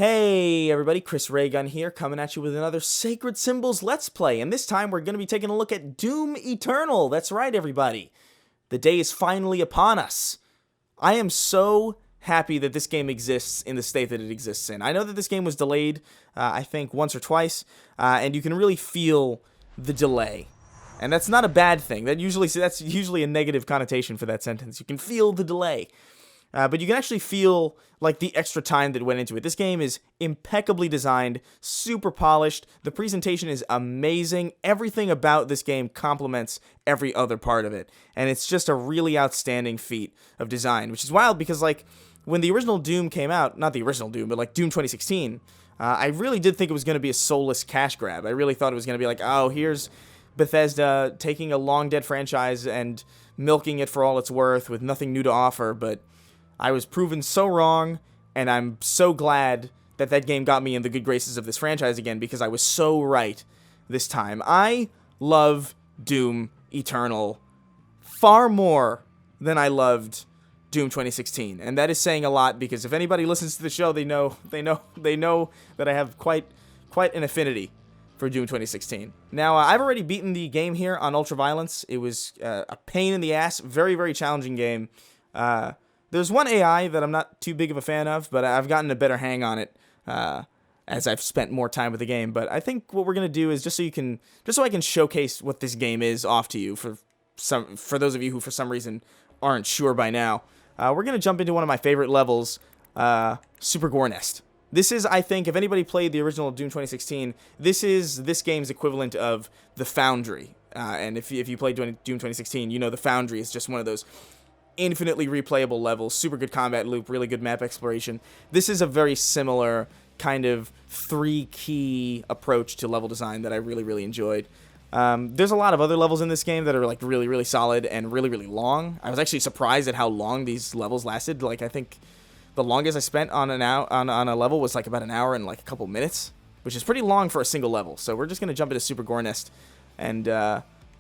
Hey everybody, Chris Raygun here, coming at you with another Sacred Symbols Let's Play, and this time we're going to be taking a look at Doom Eternal. That's right, everybody. The day is finally upon us. I am so happy that this game exists in the state that it exists in. I know that this game was delayed, I think, once or twice, and you can really feel the delay. And that's not a bad thing. That's usually a negative connotation for that sentence. You can feel the delay. But you can actually feel like the extra time that went into it. This game is impeccably designed, super polished. The presentation is amazing. Everything about this game complements every other part of it. And it's just a really outstanding feat of design, which is wild because, like, when the original Doom came out, not the original Doom, but like Doom 2016, I really did think it was going to be a soulless cash grab. I really thought it was going to be like, oh, here's Bethesda taking a long-dead franchise and milking it for all it's worth with nothing new to offer, but I was proven so wrong, and I'm so glad that that game got me in the good graces of this franchise again, because I was so right this time. I love Doom Eternal far more than I loved Doom 2016, and that is saying a lot, because if anybody listens to the show, they know that I have quite an affinity for Doom 2016. Now, I've already beaten the game here on Ultraviolence. It was a pain in the ass, very, very challenging game. There's one AI that I'm not too big of a fan of, but I've gotten a better hang on it as I've spent more time with the game. But I think what we're gonna do is just so I can showcase what this game is off to you for those of you who for some reason aren't sure by now. We're gonna jump into one of my favorite levels, Super Gore Nest. This is, I think, if anybody played the original Doom 2016, this is this game's equivalent of the Foundry. And if you played Doom 2016, you know the Foundry is just one of those infinitely replayable levels, super good combat loop, really good map exploration. This is a very similar kind of three-key approach to level design that I really, really enjoyed. There's a lot of other levels in this game that are like really, really solid and really, really long. I was actually surprised at how long these levels lasted. Like, I think the longest I spent on on a level was like about an hour and like a couple minutes, which is pretty long for a single level. So we're just gonna jump into Super Gore Nest, and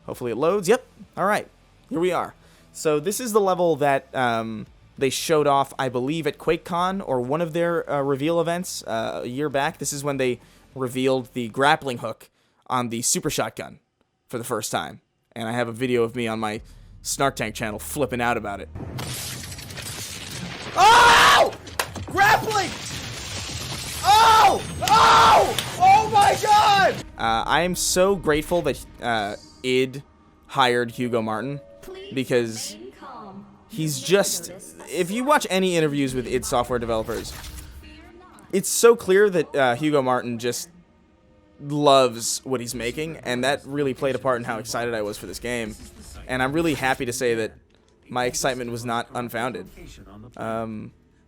hopefully it loads. Yep. All right, here we are. So this is the level that they showed off, I believe, at QuakeCon or one of their reveal events a year back. This is when they revealed the grappling hook on the Super Shotgun for the first time. And I have a video of me on my Snark Tank channel flipping out about it. Oh! Grappling! Oh! Oh! Oh my god! I am so grateful that id hired Hugo Martin, because he's just, if you watch any interviews with id Software developers, it's so clear that Hugo Martin just loves what he's making, and that really played a part in how excited I was for this game. And I'm really happy to say that my excitement was not unfounded.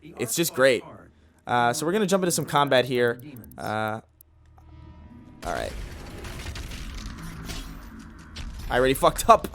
It's just great. So we're gonna jump into some combat here. Alright. I already fucked up.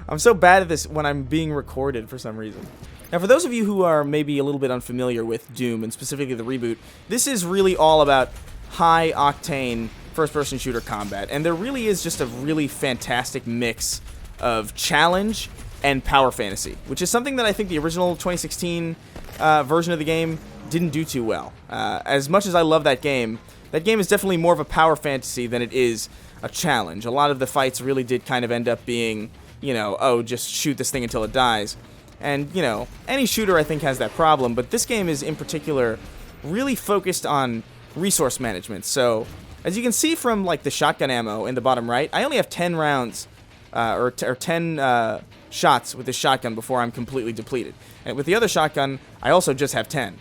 I'm so bad at this when I'm being recorded for some reason. Now, for those of you who are maybe a little bit unfamiliar with Doom, and specifically the reboot, this is really all about high-octane first-person shooter combat. And there really is just a really fantastic mix of challenge and power fantasy, which is something that I think the original 2016 version of the game didn't do too well. As much as I love that game is definitely more of a power fantasy than it is a challenge. A lot of the fights really did kind of end up being, you know, oh, just shoot this thing until it dies. And, you know, any shooter I think has that problem, but this game is in particular really focused on resource management. So, as you can see from, like, the shotgun ammo in the bottom right, I only have 10 rounds, or 10 shots with this shotgun before I'm completely depleted. And with the other shotgun, I also just have 10.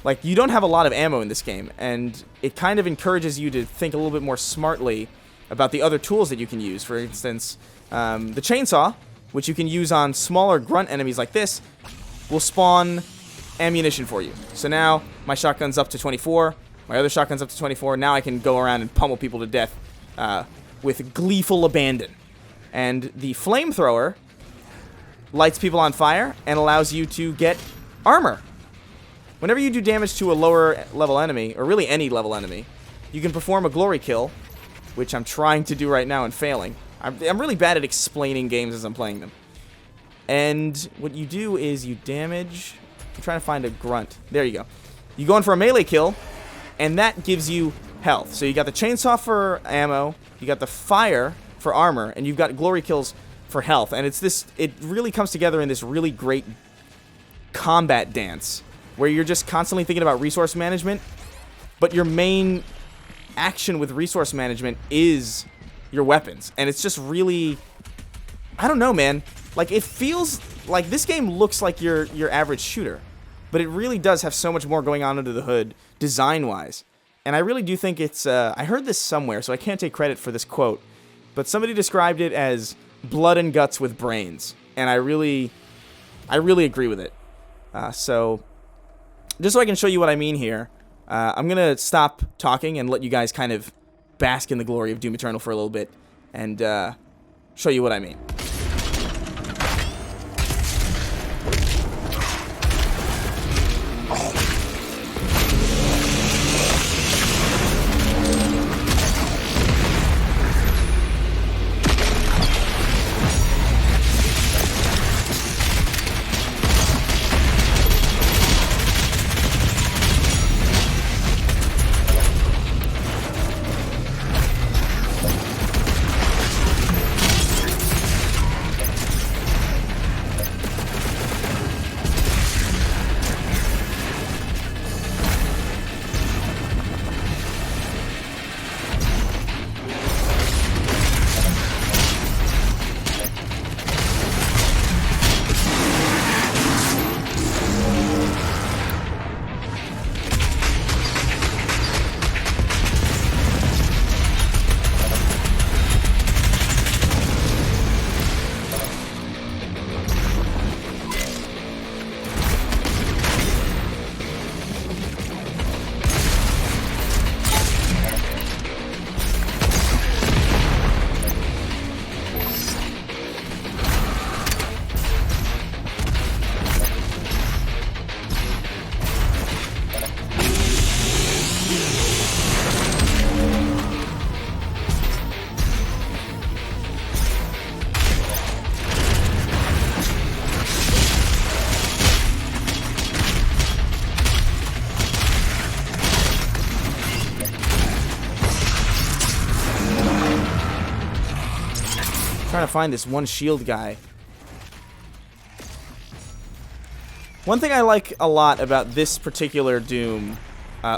Like, you don't have a lot of ammo in this game, and it kind of encourages you to think a little bit more smartly about the other tools that you can use. For instance, the chainsaw, which you can use on smaller grunt enemies like this, will spawn ammunition for you. So now my shotgun's up to 24, my other shotgun's up to 24, now I can go around and pummel people to death with gleeful abandon. And the flamethrower lights people on fire and allows you to get armor. Whenever you do damage to a lower level enemy, or really any level enemy, you can perform a glory kill, which I'm trying to do right now and failing. I'm really bad at explaining games as I'm playing them. And what you do is you damage I'm trying to find a grunt. There you go. You go in for a melee kill, and that gives you health. So you got the chainsaw for ammo, you got the fire for armor, and you've got glory kills for health. And it really comes together in this really great combat dance where you're just constantly thinking about resource management, but your main action with resource management is your weapons. And it's just really, I don't know, man. Like, it feels like this game looks like your average shooter, but it really does have so much more going on under the hood design-wise. And I really do think it's, I heard this somewhere, so I can't take credit for this quote, but somebody described it as blood and guts with brains. And I really agree with it. So, just so I can show you what I mean here, I'm going to stop talking and let you guys kind of bask in the glory of Doom Eternal for a little bit and show you what I mean. Trying to find this one shield guy. One thing I like a lot about this particular Doom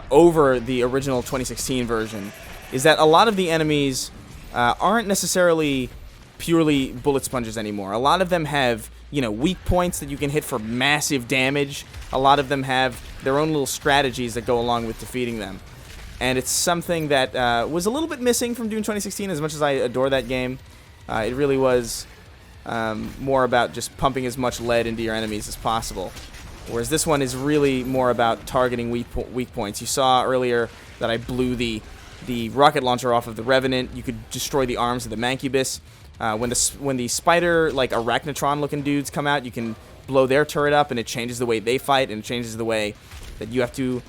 over the original 2016 version is that a lot of the enemies aren't necessarily purely bullet sponges anymore. A lot of them have, you know, weak points that you can hit for massive damage. A lot of them have their own little strategies that go along with defeating them. And it's something that was a little bit missing from Doom 2016, as much as I adore that game. It really was more about just pumping as much lead into your enemies as possible. Whereas this one is really more about targeting weak points. You saw earlier that I blew the rocket launcher off of the Revenant. You could destroy the arms of the Mancubus. When the spider, like Arachnotron-looking dudes come out, you can blow their turret up, and it changes the way they fight, and it changes the way that you have to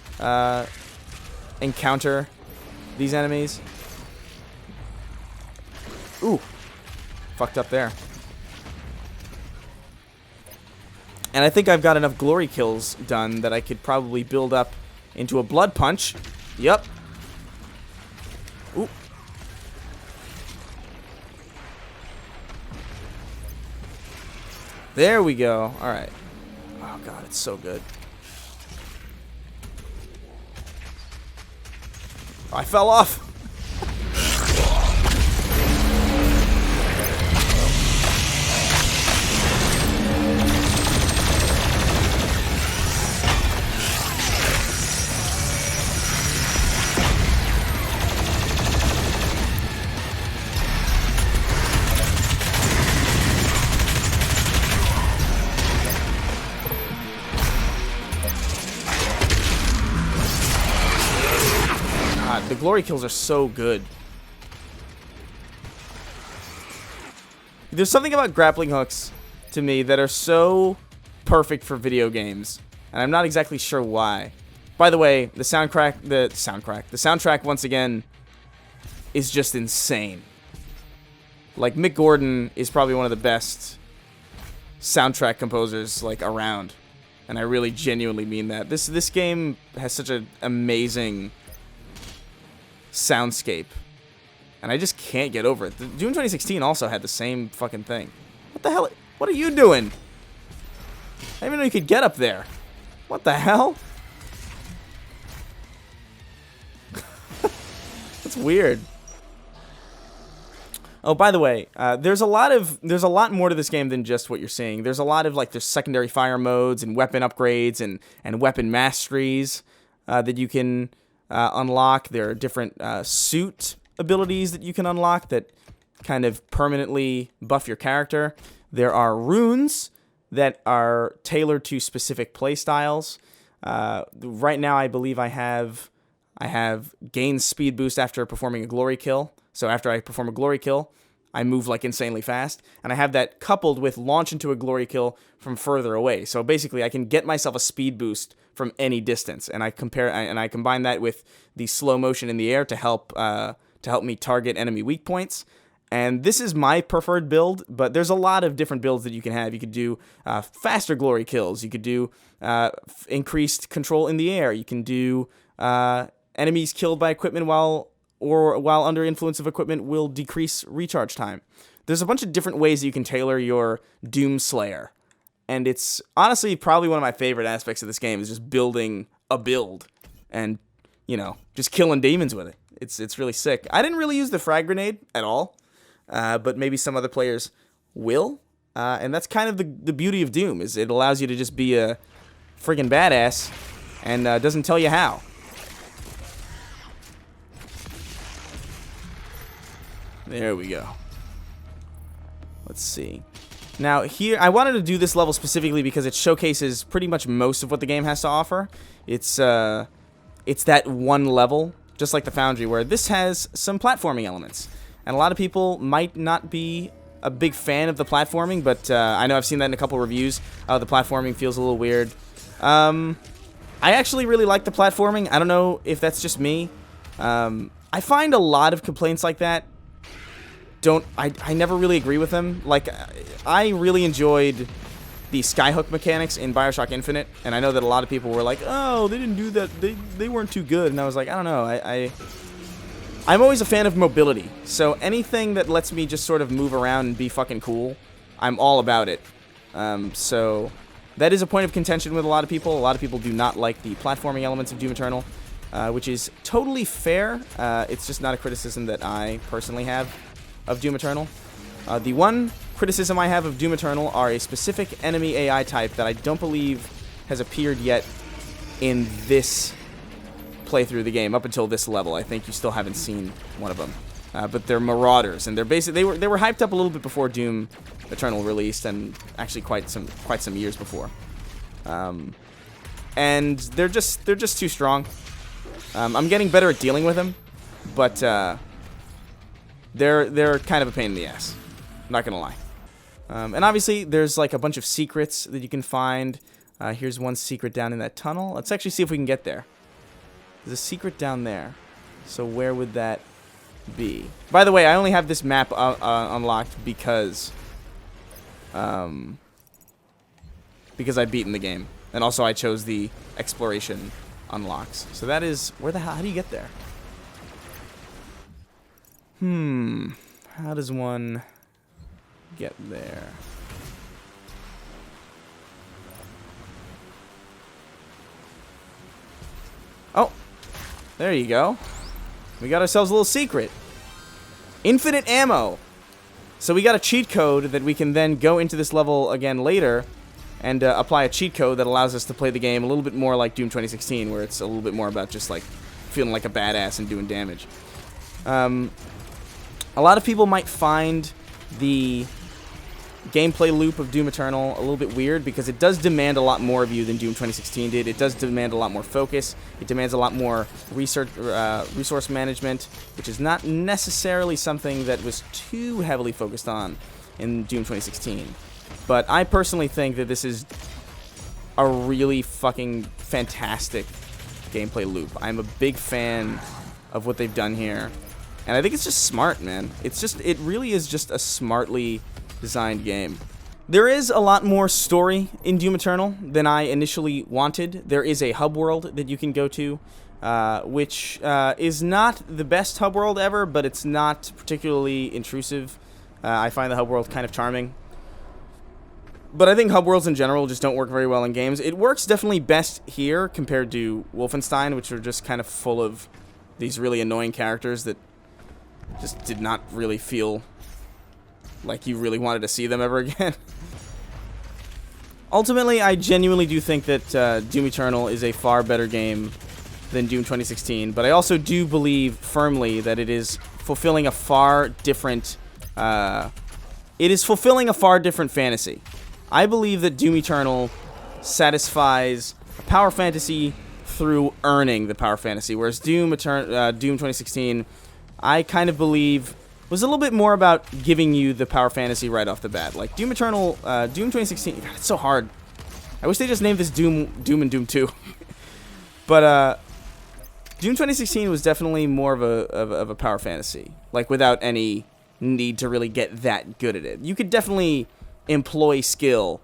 encounter these enemies. Ooh. Fucked up there. And I think I've got enough glory kills done that I could probably build up into a blood punch. Yep. Ooh. There we go. Alright. Oh god, it's so good. Oh, I fell off. The glory kills are so good. There's something about grappling hooks to me that are so perfect for video games, and I'm not exactly sure why. By the way, the soundtrack once again is just insane. Like, Mick Gordon is probably one of the best soundtrack composers like around. And I really genuinely mean that. This game has such an amazing soundscape. And I just can't get over it. Doom 2016 also had the same fucking thing. What the hell? What are you doing? I didn't even know you could get up there. What the hell? That's weird. Oh, by the way, there's a lot more to this game than just what you're seeing. There's a lot of there's secondary fire modes and weapon upgrades and weapon masteries that you can unlock. There are different suit abilities that you can unlock that kind of permanently buff your character. There are runes that are tailored to specific playstyles. Right now, I believe I have gain speed boost after performing a glory kill. So after I perform a glory kill, I move insanely fast, and I have that coupled with launch into a glory kill from further away. So basically, I can get myself a speed boost from any distance, and I combine that with the slow motion in the air to help me target enemy weak points. And this is my preferred build, but there's a lot of different builds that you can have. You could do faster glory kills. You could do increased control in the air. You can do enemies killed by equipment while under influence of equipment will decrease recharge time. There's a bunch of different ways that you can tailor your Doom Slayer. And it's honestly probably one of my favorite aspects of this game is just building a build and, just killing demons with it. It's really sick. I didn't really use the frag grenade at all, but maybe some other players will. And that's kind of the beauty of Doom, is it allows you to just be a friggin' badass and doesn't tell you how. There we go. Let's see. Now here, I wanted to do this level specifically because it showcases pretty much most of what the game has to offer. It's that one level, just like the Foundry, where this has some platforming elements. And a lot of people might not be a big fan of the platforming, but I know I've seen that in a couple reviews. The platforming feels a little weird. I actually really like the platforming. I don't know if that's just me. I find a lot of complaints like that I never really agree with them. I really enjoyed the skyhook mechanics in BioShock Infinite, and I know that a lot of people were like, oh, they didn't do that, they weren't too good, and I was like, I don't know, I'm always a fan of mobility, so anything that lets me just sort of move around and be fucking cool, I'm all about it. So that is a point of contention with a lot of people. A lot of people do not like the platforming elements of Doom Eternal, which is totally fair. It's just not a criticism that I personally have of Doom Eternal. The one criticism I have of Doom Eternal are a specific enemy AI type that I don't believe has appeared yet in this playthrough of the game. Up until this level, I think you still haven't seen one of them. But they're Marauders, and they're basically they were hyped up a little bit before Doom Eternal released, and actually quite some years before. And they're just too strong. I'm getting better at dealing with them, but they're kind of a pain in the ass. I'm not gonna lie. And obviously, there's a bunch of secrets that you can find. Here's one secret down in that tunnel. Let's actually see if we can get there. There's a secret down there. So where would that be? By the way, I only have this map unlocked because I've beaten the game, and also I chose the exploration unlocks. So that is where the hell? How do you get there? How does one get there? Oh, there you go. We got ourselves a little secret. Infinite ammo. So we got a cheat code that we can then go into this level again later and apply a cheat code that allows us to play the game a little bit more like Doom 2016, where it's a little bit more about just feeling like a badass and doing damage. A lot of people might find the gameplay loop of Doom Eternal a little bit weird because it does demand a lot more of you than Doom 2016 did. It does demand a lot more focus. It demands a lot more resource management, which is not necessarily something that was too heavily focused on in Doom 2016. But I personally think that this is a really fucking fantastic gameplay loop. I'm a big fan of what they've done here. And I think it's just smart, man. It really is just a smartly designed game. There is a lot more story in Doom Eternal than I initially wanted. There is a hub world that you can go to, which is not the best hub world ever, but it's not particularly intrusive. I find the hub world kind of charming. But I think hub worlds in general just don't work very well in games. It works definitely best here compared to Wolfenstein, which are just kind of full of these really annoying characters that just did not really feel like you really wanted to see them ever again. Ultimately, I genuinely do think that Doom Eternal is a far better game than Doom 2016, but I also do believe firmly that it is fulfilling a far different fantasy. I believe that Doom Eternal satisfies a power fantasy through earning the power fantasy, whereas Doom 2016, I kind of believe was a little bit more about giving you the power fantasy right off the bat. Like Doom Eternal, Doom 2016, God, it's so hard. I wish they just named this Doom and Doom 2. But Doom 2016 was definitely more of a power fantasy, like without any need to really get that good at it. You could definitely employ skill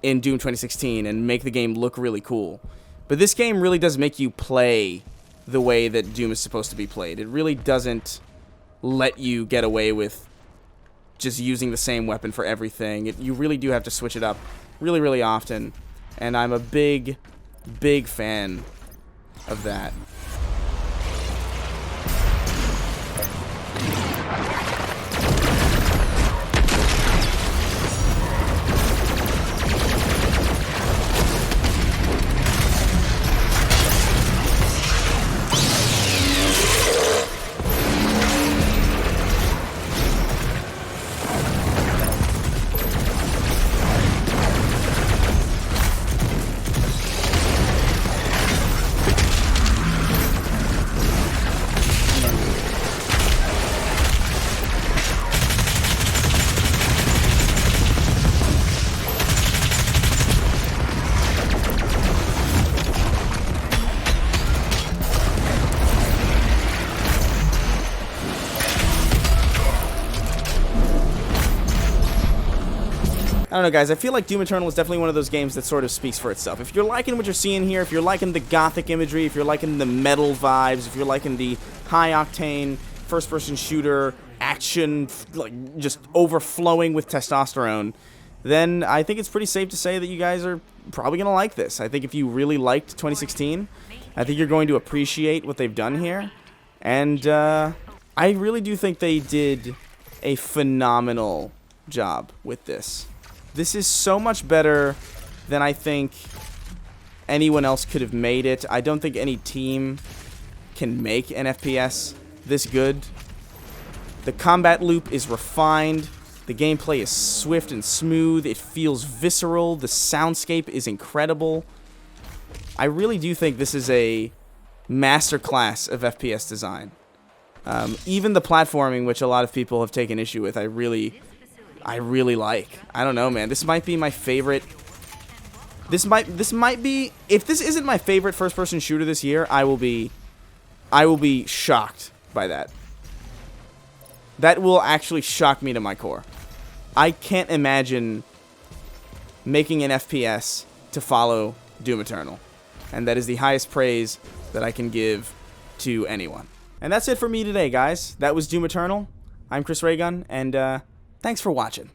in Doom 2016 and make the game look really cool. But this game really does make you play the way that Doom is supposed to be played. It really doesn't let you get away with just using the same weapon for everything. You really do have to switch it up really, really often. And I'm a big, big fan of that. I don't know, guys. I feel like Doom Eternal is definitely one of those games that sort of speaks for itself. If you're liking what you're seeing here, if you're liking the gothic imagery, if you're liking the metal vibes, if you're liking the high-octane first-person shooter action, like just overflowing with testosterone, then I think it's pretty safe to say that you guys are probably going to like this. I think if you really liked 2016, I think you're going to appreciate what they've done here. And I really do think they did a phenomenal job with this. This is so much better than I think anyone else could have made it. I don't think any team can make an FPS this good. The combat loop is refined. The gameplay is swift and smooth. It feels visceral. The soundscape is incredible. I really do think this is a masterclass of FPS design. Even the platforming, which a lot of people have taken issue with, I really like. I don't know, man. This might be my favorite. This might be. If this isn't my favorite first-person shooter this year, I will be shocked by that. That will actually shock me to my core. I can't imagine making an FPS to follow Doom Eternal, and that is the highest praise that I can give to anyone. And that's it for me today, guys. That was Doom Eternal. I'm Chris Raygun, and thanks for watching.